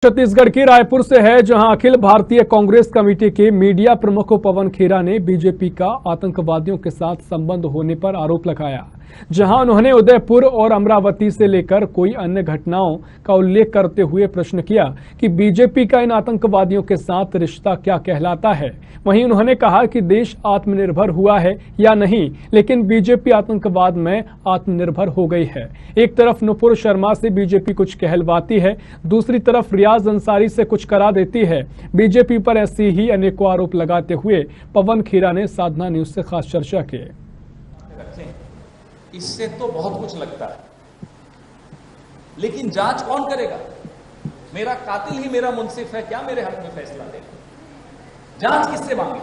छत्तीसगढ़ के रायपुर से है, जहां अखिल भारतीय कांग्रेस कमेटी के मीडिया प्रमुख पवन खेरा ने बीजेपी का आतंकवादियों के साथ संबंध होने पर आरोप लगाया। जहां उन्होंने उदयपुर और अमरावती से लेकर कोई अन्य घटनाओं का उल्लेख करते हुए प्रश्न किया कि बीजेपी का इन आतंकवादियों के साथ रिश्ता क्या कहलाता है। वहीं उन्होंने कहा कि देश आत्मनिर्भर हुआ है या नहीं, लेकिन बीजेपी आतंकवाद में आत्मनिर्भर हो गई है। एक तरफ नुपुर शर्मा से बीजेपी कुछ कहलवाती है, दूसरी तरफ रियाज अंसारी से कुछ करा देती है। बीजेपी पर ऐसी ही अनेकों आरोप लगाते हुए पवन खेरा ने साधना न्यूज से खास चर्चा की। इससे तो बहुत कुछ लगता है, लेकिन जांच कौन करेगा? मेरा कातिल ही मेरा मुंसिफ है, क्या मेरे हक में फैसला देगा? जांच किससे मांगे?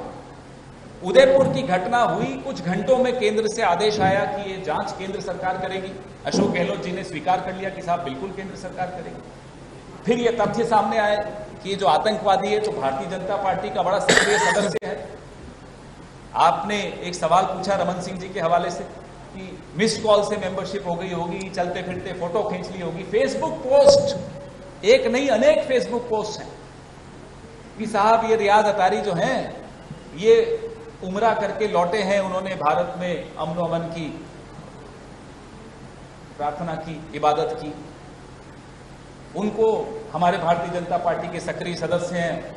उदयपुर की घटना हुई, कुछ घंटों में केंद्र से आदेश आया कि ये जांच केंद्र सरकार करेगी। अशोक गहलोत जी ने स्वीकार कर लिया कि साहब बिल्कुल केंद्र सरकार करेगी। फिर ये तथ्य सामने आए कि ये जो आतंकवादी है तो भारतीय जनता पार्टी का बड़ा सक्रिय सदस्य है। आपने एक सवाल पूछा रमन सिंह जी के हवाले से कि मिस्ड कॉल से मेंबरशिप हो गई होगी, चलते फिरते फोटो खींच ली होगी। फेसबुक पोस्ट एक नहीं अनेक फेसबुक पोस्ट हैं कि साहब ये रियाज अतारी जो हैं ये उमरा करके लौटे हैं, उन्होंने भारत में अमन अमन की प्रार्थना की, इबादत की। उनको हमारे भारतीय जनता पार्टी के सक्रिय सदस्य हैं,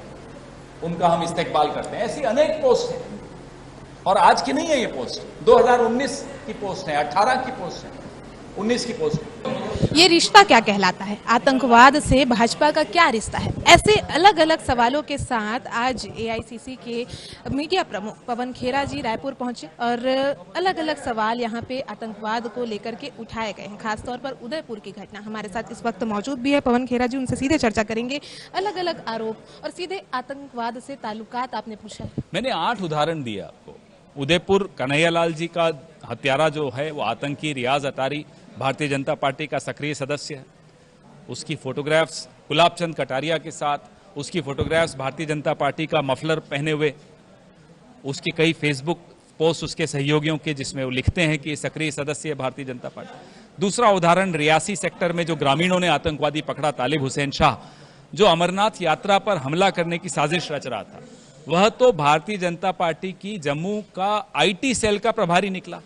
उनका हम इस्तेकबाल करते हैं। ऐसी अनेक पोस्ट हैं और आज की नहीं है ये पोस्ट, 2019 की पोस्ट है, 18 की पोस्ट है, 19 की पोस्ट है। ये रिश्ता क्या कहलाता है? आतंकवाद से भाजपा का क्या रिश्ता है? ऐसे अलग अलग सवालों के साथ आज एआईसीसी के मीडिया प्रमुख पवन खेरा जी रायपुर पहुंचे और अलग अलग सवाल यहां पे आतंकवाद को लेकर के उठाए गए हैं। खासतौर पर उदयपुर की घटना। हमारे साथ इस वक्त मौजूद भी है पवन खेरा जी, उनसे सीधे चर्चा करेंगे। अलग अलग आरोप और सीधे आतंकवाद से ताल्लुकात आपने पूछा। मैंने 8 उदाहरण दिया आपको। उदयपुर कन्हैयालाल जी का हत्यारा जो है वो आतंकी रियाज अतारी भारतीय जनता पार्टी का सक्रिय सदस्य है। उसकी फोटोग्राफ्स गुलाब चंद कटारिया के साथ, उसकी फोटोग्राफ्स भारतीय जनता पार्टी का मफलर पहने हुए, उसकी कई फेसबुक पोस्ट उसके सहयोगियों के जिसमें वो लिखते हैं कि सक्रिय सदस्य है भारतीय जनता पार्टी। दूसरा उदाहरण रियासी सेक्टर में जो ग्रामीणों ने आतंकवादी पकड़ा तालिब हुसैन शाह, जो अमरनाथ यात्रा पर हमला करने की साजिश रच रहा था, वह तो भारतीय जनता पार्टी की जम्मू का आईटी सेल का प्रभारी निकला।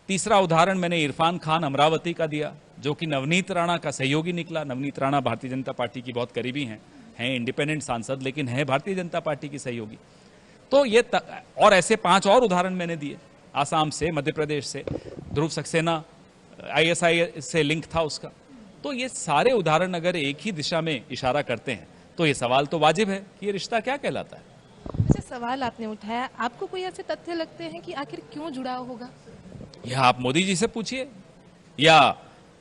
तीसरा उदाहरण मैंने इरफान खान अमरावती का दिया, जो कि नवनीत राणा का सहयोगी निकला। नवनीत राणा भारतीय जनता पार्टी की बहुत करीबी हैं इंडिपेंडेंट सांसद, लेकिन है भारतीय जनता पार्टी की सहयोगी। तो ये और ऐसे 5 और उदाहरण मैंने दिए। आसाम से, मध्य प्रदेश से, ध्रुव सक्सेना आईएसआई से लिंक था उसका। तो ये सारे उदाहरण अगर एक ही दिशा में इशारा करते हैं तो ये सवाल तो वाजिब है कि ये रिश्ता क्या कहलाता है। अच्छा, सवाल आपने उठाया, आपको कोई ऐसे तथ्य लगते हैं कि आखिर क्यों जुड़ा होगा? यह आप मोदी जी से पूछिए या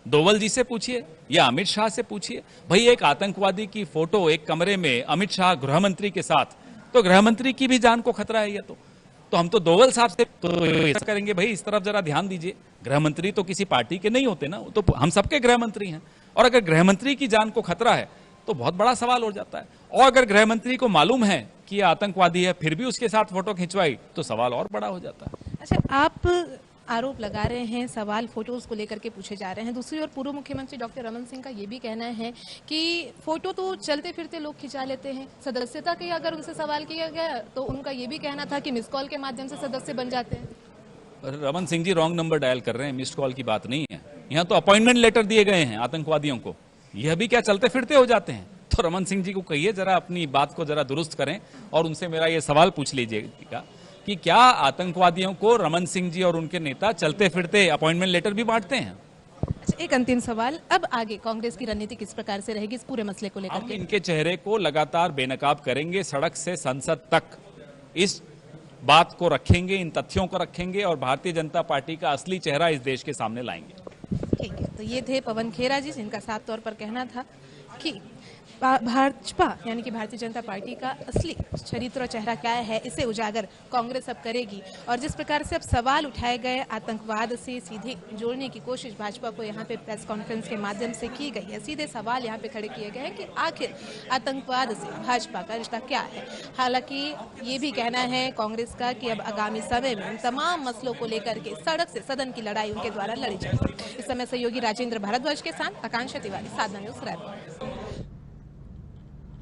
डोवल जी से पूछिए या अमित शाह से पूछिए। भाई एक आतंकवादी की फोटो एक कमरे में अमित शाह गृह मंत्री के साथ, तो गृह मंत्री की भी जान को खतरा है। ये तो हम तो डोवल साहब से तो ऐसा करेंगे, भाई इस तरफ जरा ध्यान दीजिए। गृह मंत्री तो किसी पार्टी के नहीं होते ना, तो हम सबके गृह मंत्री हैं। और अगर गृह मंत्री की जान को खतरा है तो बहुत बड़ा सवाल हो जाता है। और अगर गृह मंत्री को मालूम है कि यह आतंकवादी है फिर भी उसके साथ फोटो खिंचवाई तो सवाल और बड़ा हो जाता है। अच्छा, आप आरोप लगा रहे हैं, सवाल फोटोज को लेकर के पूछे जा रहे हैं। दूसरी ओर पूर्व मुख्यमंत्री डॉक्टर रमन सिंह का ये भी कहना है कि फोटो तो चलते फिरते लोग खिंचा लेते हैं। सदस्यता के अगर उनसे सवाल किया गया तो उनका ये भी कहना था कि मिस कॉल के माध्यम से सदस्य बन जाते हैं। Raman Singh ji wrong number dial कर रहे हैं, मिस्ड कॉल की बात नहीं है। यहाँ तो अपॉइंटमेंट लेटर दिए गए हैं आतंकवादियों को, यह भी क्या चलते फिरते हो जाते हैं? तो रमन सिंह जी को कहिए जरा अपनी बात को जरा दुरुस्त करें और उनसे मेरा ये सवाल पूछ लीजिएगा कि क्या आतंकवादियों को रमन सिंह जी और उनके नेता चलते फिरते अपॉइंटमेंट लेटर भी बांटते हैं? अच्छा, एक अंतिम सवाल, अब आगे कांग्रेस की रणनीति किस प्रकार से रहेगी इस पूरे मसले को लेकर? हम इनके चेहरे को लगातार बेनकाब करेंगे, सड़क से संसद तक इस बात को रखेंगे, इन तथ्यों को रखेंगे और भारतीय जनता पार्टी का असली चेहरा इस देश के सामने लाएंगे। ठीक है, तो ये थे पवन खेरा जी, जिनका साफ तौर पर कहना था कि भाजपा यानी कि भारतीय जनता पार्टी का असली चरित्र और चेहरा क्या है इसे उजागर कांग्रेस अब करेगी। और जिस प्रकार से अब सवाल उठाए गए आतंकवाद से सीधे जोड़ने की कोशिश भाजपा को यहाँ पे प्रेस कॉन्फ्रेंस के माध्यम से की गई है, सीधे सवाल यहाँ पे खड़े किए गए हैं कि आखिर आतंकवाद से भाजपा का रिश्ता क्या है। हालांकि ये भी कहना है कांग्रेस का कि अब आगामी समय में इन तमाम मसलों को लेकर के सड़क से सदन की लड़ाई उनके द्वारा लड़ी जाएगी। इस समय सहयोगी राजेंद्र भारद्वाज के साथ आकांक्षा तिवारी, साधना न्यूज रायपुर।